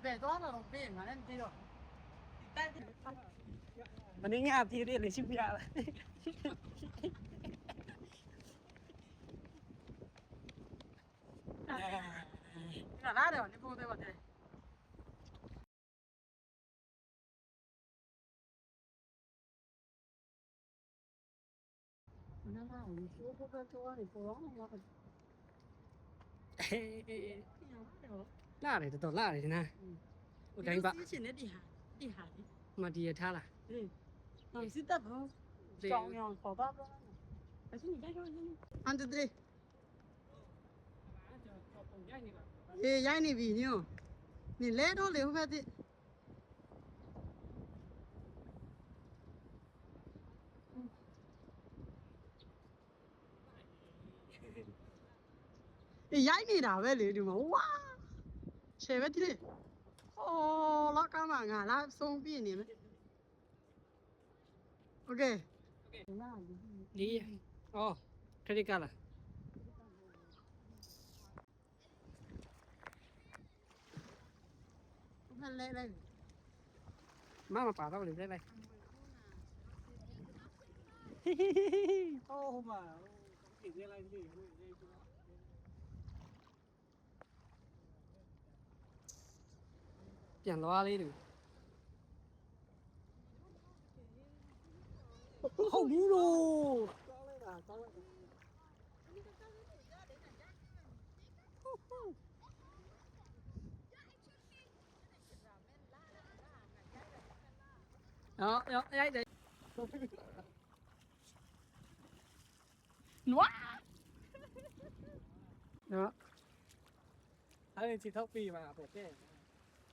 别多了，别嘛，那这个。วันนี้งานทีเรียนเลยชิบยาเลย 那哪的？你不对吧？对。那我们说不该说你不让我。လာတယ်တော်တော်လာတယ်နာဟိုတိုင်းပါ 之前的厉害的。 မဒီရထားလား 嗯。你是大朋张扬好大个。还是你再说你。1 2 3。ရိုက်နေပြီညို့နေလဲတော့လေဟိုဘက်တိရိုက်နေတာပဲလေဒီမှာဝါချေပဲတိလေဟောလာကမငါလာဆုံးပြနေမယ်โอเค ဒီအော်ခရစ်ကလား ဖက်လဲလဲ မမပါတော့လေလိုက်လိုက် ဟိုမှာဒီကလေးလေး ပြန်သွားလေးတူဟုတ်ဘူးလို့ ကောင်းလိုက်တာကောင်းလိုက်တာ အော်ရိုက်တယ် နွား နော် အဲ့ဒီချီထောက်ပြီးမှာပေါ့ကဲ